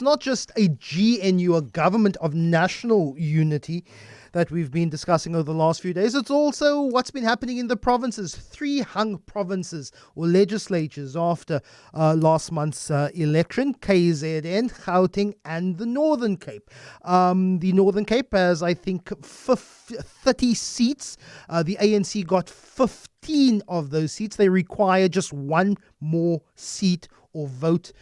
it's not just a GNU, a government of national unity, that we've been discussing over the last few days. It's also what's been happening in the provinces. 3 hung provinces or legislatures after last month's election: KZN, Gauteng, and the Northern Cape. The Northern Cape has, I think, 30 seats. The ANC got 15 of those seats. They require just one more seat or vote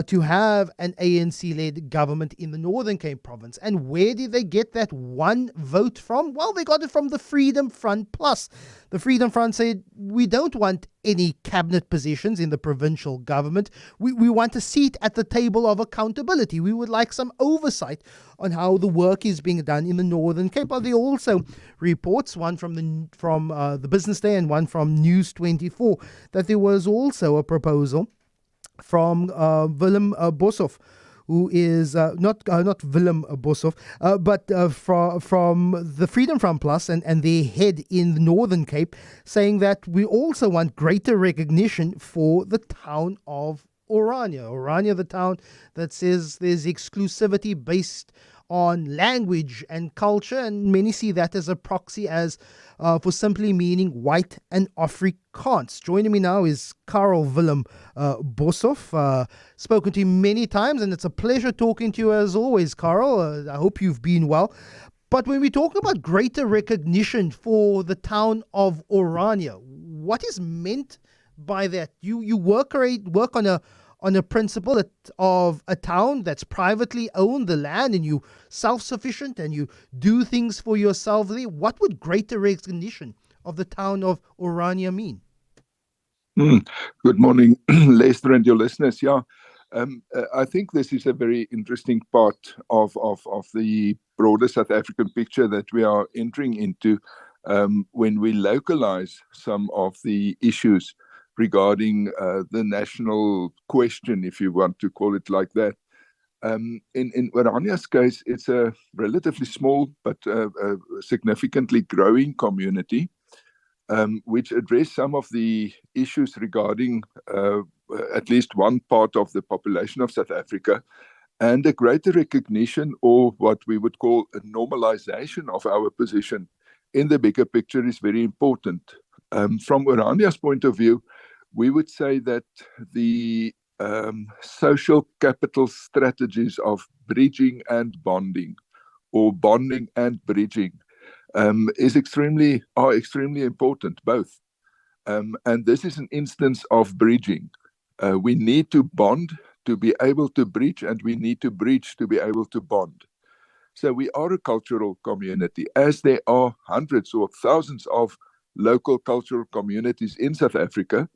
to have an ANC-led government in the Northern Cape province. And where did they get that one vote from? Well, they got it from the Freedom Front Plus. The Freedom Front said, we don't want any cabinet positions in the provincial government. We want a seat at the table of accountability. We would like some oversight on how the work is being done in the Northern Cape. But there are also reports, one from the Business Day and one from News 24, that there was also a proposal from Willem Boshoff, who is not Willem Boshoff, but from the Freedom Front Plus and their head in the Northern Cape, saying that we also want greater recognition for the town of Orania. Orania, the town that says there's exclusivity based on language and culture, and many see that as a proxy for simply meaning white and Afrikaans. Joining me now is Carel Willem Boshoff. Spoken to him many times, and it's a pleasure talking to you as always, Carel. I hope you've been well. But when we talk about greater recognition for the town of Orania, what is meant by that? You work on a principle of a town that's privately owned, the land, and you self-sufficient and you do things for yourself there. What would greater recognition of the town of Orania mean? Good morning, Lester and your listeners. I think this is a very interesting part of the broader South African picture that we are entering into when we localize some of the issues regarding the national question, if you want to call it like that. In Orania's case, it's a relatively small but significantly growing community, which address some of the issues regarding at least one part of the population of South Africa, and a greater recognition, or what we would call a normalization of our position in the bigger picture, is very important. From Orania's point of view, we would say that the social capital strategies of bridging and bonding, or bonding and bridging, are extremely important, both. And this is an instance of bridging. We need to bond to be able to bridge, and we need to bridge to be able to bond. So we are a cultural community, as there are hundreds or thousands of local cultural communities in South Africa.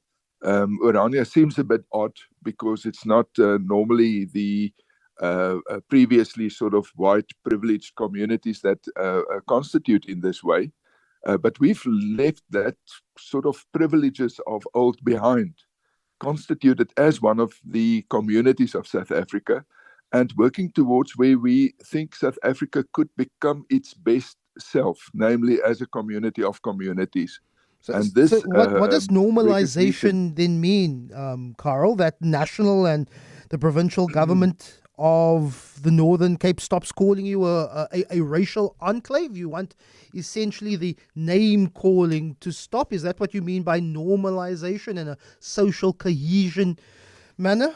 Orania seems a bit odd because it's not normally the previously sort of white privileged communities that constitute in this way. But we've left that sort of privileges of old behind, constituted as one of the communities of South Africa, and working towards where we think South Africa could become its best self, namely as a community of communities. So what does normalization then mean, Carl? That national and the provincial government of the Northern Cape stops calling you a racial enclave? You want essentially the name calling to stop? Is that what you mean by normalization in a social cohesion manner?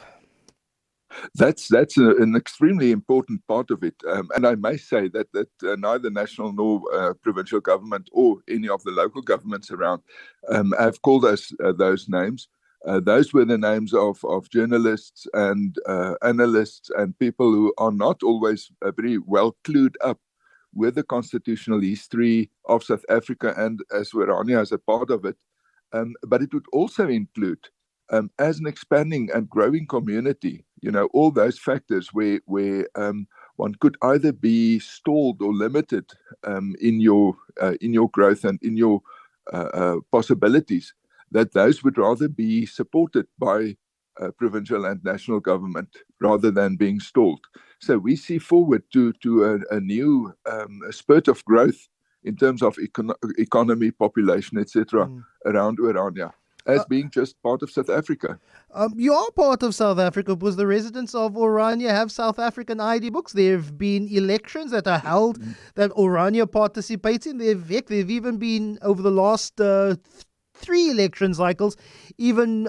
That's an extremely important part of it, and I may say that neither national nor provincial government or any of the local governments around have called us those names. Those were the names of journalists and analysts and people who are not always very well clued up with the constitutional history of South Africa, and as Orania as a part of it. But it would also include, as an expanding and growing community, all those factors where one could either be stalled or limited in your growth and in your possibilities, that those would rather be supported by provincial and national government rather than being stalled. So we see forward to a new spurt of growth in terms of economy, population, etc. around Orania. as being just part of South Africa. You are part of South Africa because the residents of Orania have South African ID books. There have been elections that are held that Orania participates in. They've even been, over the last 3 election cycles, even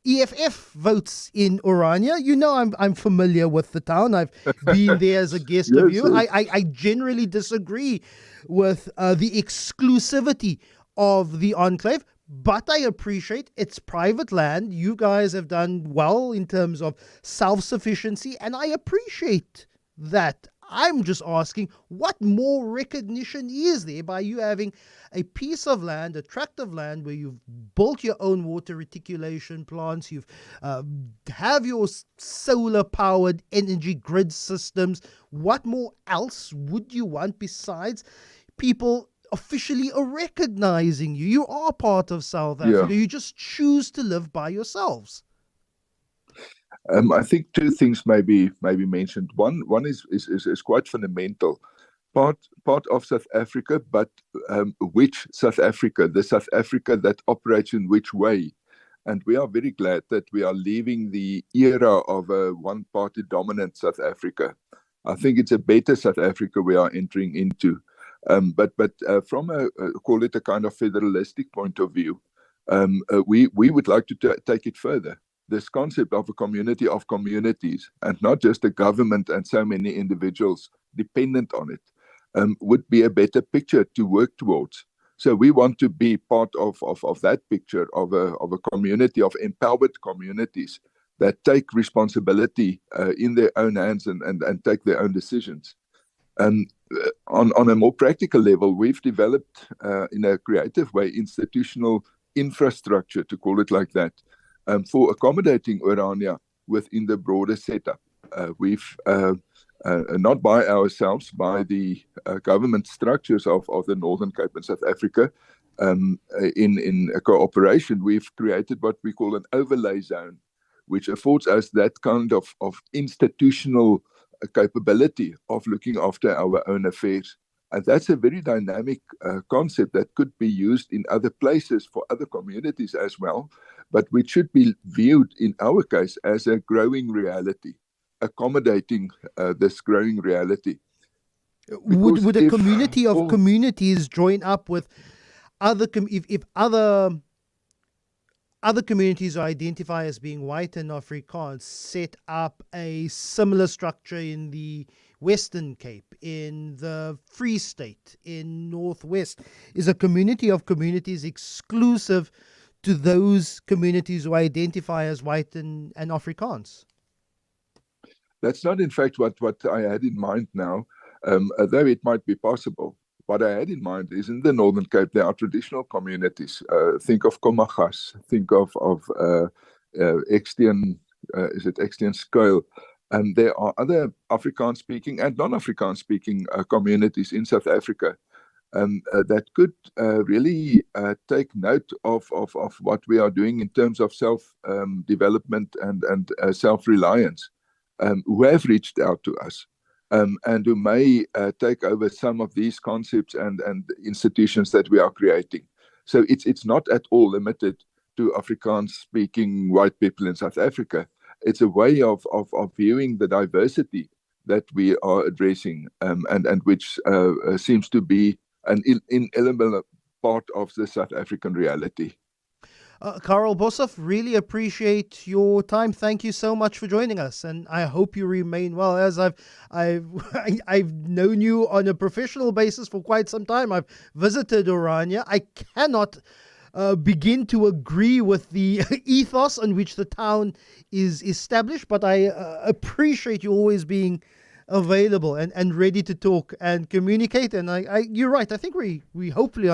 EFF votes in Orania. You know, I'm familiar with the town. I've been there as a guest of you. Yes. I generally disagree with the exclusivity of the enclave, but I appreciate it's private land. You guys have done well in terms of self-sufficiency, and I appreciate that. I'm just asking, what more recognition is there by you having a piece of land, a tract of land where you've built your own water reticulation plants, you've have your solar-powered energy grid systems? What more else would you want besides people officially recognizing you? You are part of South Africa. You just choose to live by yourselves. I think 2 things may be mentioned. One is quite fundamental. Part of South Africa, but which South Africa? The South Africa that operates in which way? And we are very glad that we are leaving the era of a one-party dominant South Africa. I think it's a better South Africa we are entering into. But from a call it a kind of federalistic point of view, we would like to take it further. This concept of a community of communities, and not just a government and so many individuals dependent on it, would be a better picture to work towards. So we want to be part of that picture of a community of empowered communities that take responsibility in their own hands and take their own decisions. On a more practical level, we've developed in a creative way institutional infrastructure, to call it like that, for accommodating Orania within the broader setup. We've not by ourselves, by the government structures of the Northern Cape and South Africa, in a cooperation, we've created what we call an overlay zone, which affords us that kind of institutional capability of looking after our own affairs. And that's a very dynamic concept that could be used in other places for other communities as well, but which should be viewed in our case as a growing reality, accommodating this growing reality. Would a community of communities join up with other if other communities who identify as being white and Afrikaans set up a similar structure in the Western Cape, in the Free State, in Northwest? Is a community of communities exclusive to those communities who identify as white and Afrikaans? That's not, in fact, what I had in mind now, though it might be possible. What I had in mind is in the Northern Cape, there are traditional communities. Think of Komagas, think of Extian, is it Extian Skuil? And there are other Afrikaans-speaking and non-Afrikaans-speaking communities in South Africa that could really take note of what we are doing in terms of self-development and self-reliance, who have reached out to us. And who may take over some of these concepts and institutions that we are creating. So it's not at all limited to Afrikaans-speaking white people in South Africa. It's a way of viewing the diversity that we are addressing, and which seems to be an inalienable part of the South African reality. Carel Boshoff, really appreciate your time. Thank you so much for joining us, and I hope you remain well. As I've known you on a professional basis for quite some time. I've visited Orania. I cannot begin to agree with the ethos on which the town is established, but I appreciate you always being available and ready to talk and communicate. And you're right. I think we hopefully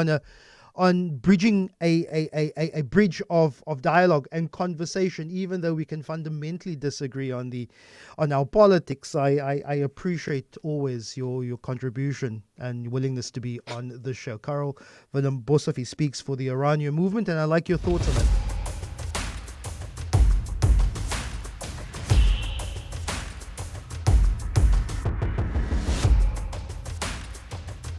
on bridging a bridge of dialogue and conversation, even though we can fundamentally disagree on our politics. I appreciate always your contribution and willingness to be on the show. Carel Boshoff speaks for the Orania movement, and I like your thoughts on it.